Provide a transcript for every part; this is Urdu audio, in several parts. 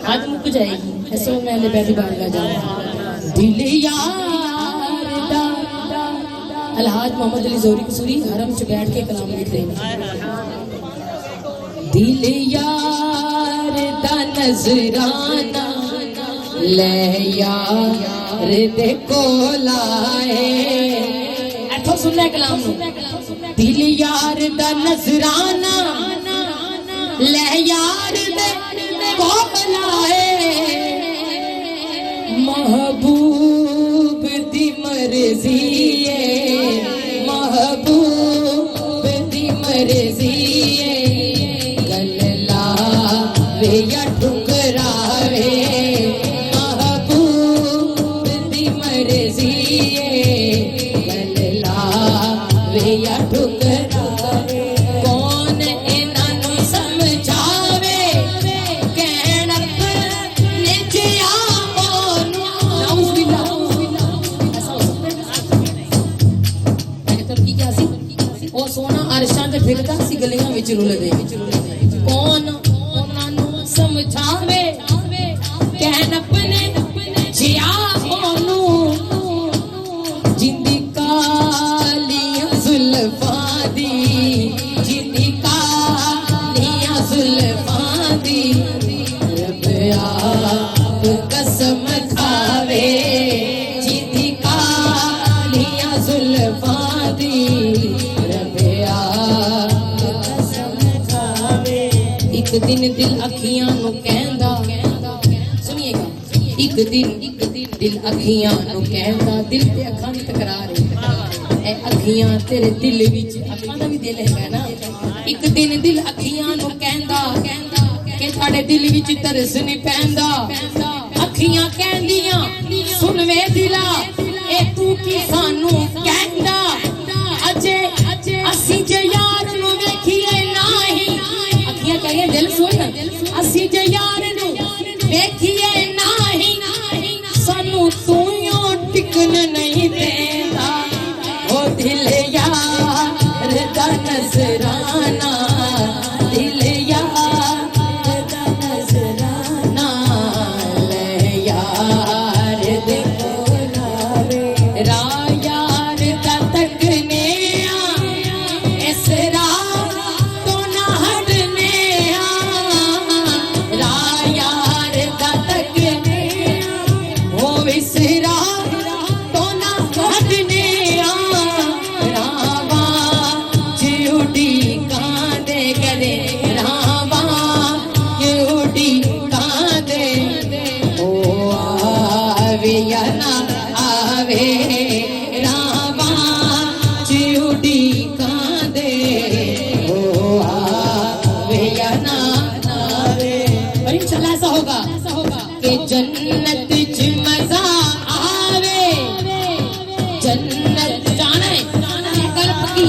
آج مک جائے گی ایسے میں نے بیٹھی بارگاہ جاؤں دل یار دا الحاج محمد علی زوری قصوری حرم سے بیٹھ کے کلام لکھ رہے ہیں دل یار دا نظرانہ لے یار دے کولائے ایتھو سننا ہے کلام نو دل یار دا نظرانہ لے یار دے کولائے محبوب دی مرضی ہے محبوب دی مرضی ہے گللا وے یا ٹھکراوے محبوب دی مرضی ہے گللا وے یا ٹھکراوے کون انہاں نوں سمجھاوے کہن اپنے جیا سونا عرشاں تے پھردا سی گلیاں وچ رلدے کون انہاں نوں سمجھاوے کہن اپنے جیا اونوں جندی کالیاں زلفاں دی جندی کالیاں زلفاں دی رب آپ قسم کھاوے جندی کالیاں زلفاں دی ایک دن دل اکھیاں نو کہندا سنیے گا ایک دن دل اکھیاں نو کہندا دل تے اکھاں دی تکرار ہے اے اکھیاں تیرے دل وچ اکھاں دا بھی دل ہے نا ایک دن دل اکھیاں نو کہندا کہ ساڈے دل وچ ترس نہیں پیندا اکھیاں کہندیاں سن وے دلا اے تو کی سانوں کہندا اجے اسی جے یار نو ویکھیے نہیں کہے دل سن اسی جے یار نو ویکھیے نہیں سانو تویوں ٹکن نہیں دیندا او دل یار دا نظرانہ دل یار دا نظرانہ لے یار دے کولائے راہ یار دا تکنے اس راہ تو نہ ہٹنے جنت چ مزہ آوے جنت جانا ہے کل پکی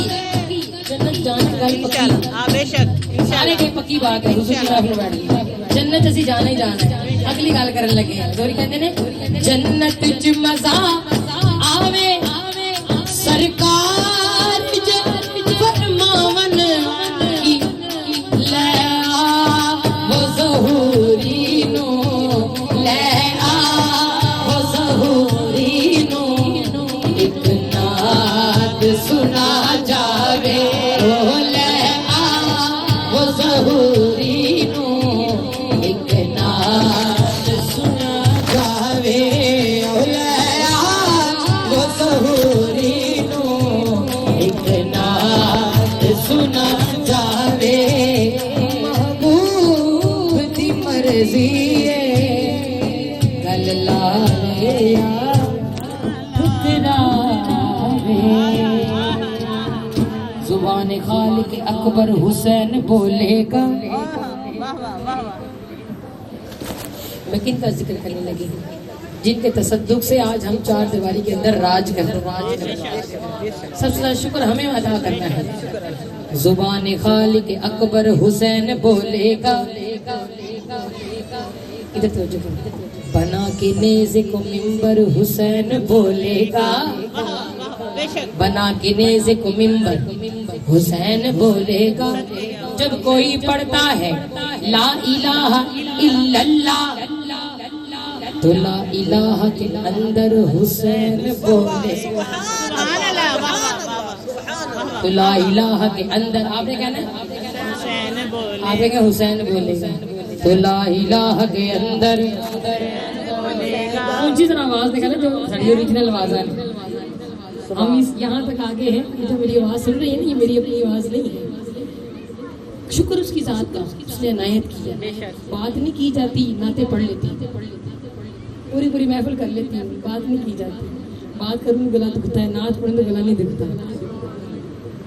جنت جانا کل پکی بے شک سارے کے پکی بات ہے حضور شریف میں بیٹھ گئی جنت اسی جانا ہی جانا ہے اگلی گل کرن لگے ہیں دوری کہندے نے جنت چ مزہ آوے سرکار جے فرماون کی لے آ وہ ظہوری نو سنا جاوے او لے آ وہ ظہوری نو ایک نعت سنا جاوے او لے آ وہ ظہوری نو ایک نعت سنا جاوے محبوب دی مرضی ہے گل لائے زبان خالق اکبر حسین بولے گا میں کن کا ذکر کرنے لگی جن کے تصدق سے آج ہم چار دیواری کے اندر راج کر رہے ہیں سب سے شکر ہمیں ادا کرنا ہے زبان خالق اکبر حسین بولے گا ادھر توجہ بنا کے نیزے کو منبر حسین بولے گا بنا کے نیزے کو منبر حسین بولے گا جب کوئی پڑھتا ہے لا الہ الا اللہ تو لا الہ کے اندر حسین بولے تو لا الہ کے اندر آپ نے کہنا آپ نے کہا حسین بولے تو لا الہ کے اندر اونچی طرح آواز نکالا جو ساری اوریجنل آواز ہے. ہم اس یہاں تک آگے ہیں جو میری آواز سن رہی ہے نا یہ میری اپنی آواز نہیں ہے. شکر اس کی ذات کا اس نے عنایت کی ہے. بات نہیں کی جاتی نعتیں پڑھ لیتی پوری پوری محفل کر لیتی ہوں بات نہیں کی جاتی. بات کروں گلا دکھتا ہے نعت پڑھوں تو گلا نہیں دکھتا.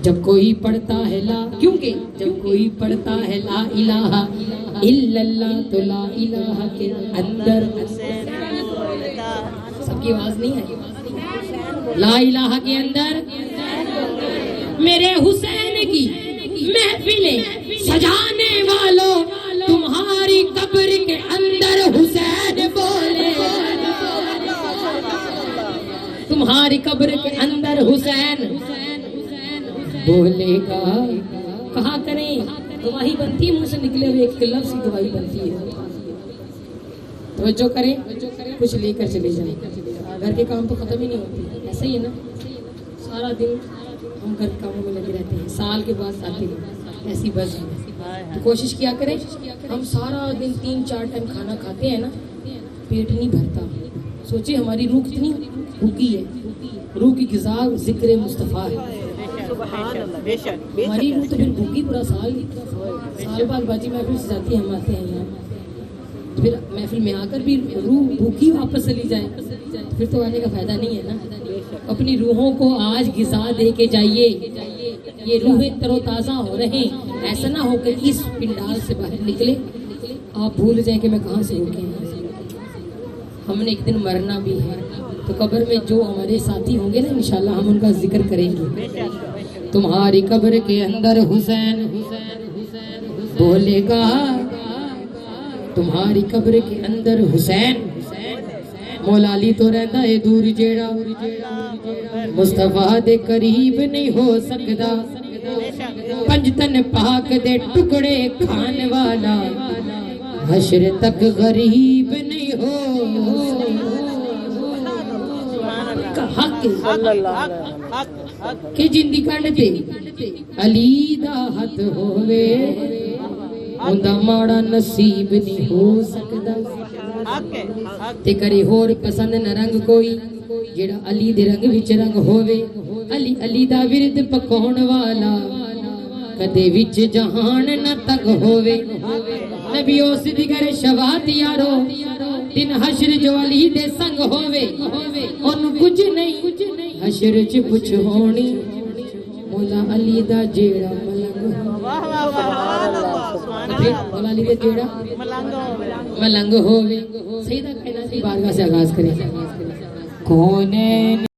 جب کوئی پڑھتا ہے لا کیونکہ جب کوئی پڑھتا ہے لا الہ الا اللہ تو لا الہ کے اندر سب کی آواز نہیں ہے. لا الہ کے اندر میرے حسین کی محفلیں سجانے والوں تمہاری قبر کے اندر حسین بولے تمہاری قبر کے اندر حسین بولے گا. کہاں کریں گواہی بنتی ہے منہ سے نکلے ہوئے ایک لفظ کی گواہی بنتی ہے. توجہ کریں کچھ لے کر چلے جائیں. گھر کے کام تو ختم ہی نہیں ہوتے ایسا ہی ہے نا. سارا دن ہم گھر کے کاموں میں لگے رہتے ہیں سال کے بعد آتے ہیں ایسی بس ہے. تو کوشش کیا کریں ہم سارا دن 3-4 ٹائم کھانا کھاتے ہیں نا پیٹ نہیں بھرتا. سوچیں ہماری روح کتنی بھوکی ہے. روح کی غذا ذکر مصطفیٰ ہے. ہماری روح تو پھر بھوکی پورا سال بعد باجی محفل سے جاتی ہے ہم آتے ہیں یہاں پھر محفل میں آ کر بھی روح بھوکی واپس چلی جائے پھر تو آنے کا فائدہ نہیں ہے نا. اپنی روحوں کو آج غذا دے کے جائیے. یہ روحیں تر و تازہ ہو رہے ہیں. ایسا نہ ہو کہ اس پنڈال سے باہر نکلے آپ بھول جائیں کہ میں کہاں سے ہو کے. ہم نے ایک دن مرنا بھی ہے تو قبر میں جو ہمارے ساتھی ہوں گے نا انشاءاللہ ہم ان کا ذکر کریں گے. تمہاری قبر کے اندر حسین بولے گا تمہاری قبر کے اندر حسین. مولا علی تو رہتا ہے دور جیڑا مصطفیٰ دے قریب نہیں ہو سکتا. پنجتن پاک دے ٹکڑے کھان والا حشر تک غریب نہیں ہو. حق کہ جندی کنڈ تے علی دا ہاتھ ہووے اوندا ماڑا نصیب نہیں ہو سکدا. تے کرے ہور پسند نہ رنگ کوئی جیڑا علی دے رنگ وچ رنگ ہووے. علی علی دا ورد پکاون والا کدے وچ جہان نہ تک ہووے. نبی اس دی گھر شفاعت یارو دن حشر جو علی دے سنگ ہووے اونوں کچھ نہیں حشر چ پچھ ہونی مولا علی دا جیڑا مولا علی دا جیڑا ملنگ ہووے. سیدہ کائنات کی بارگاہ سے آغاز کریں. کون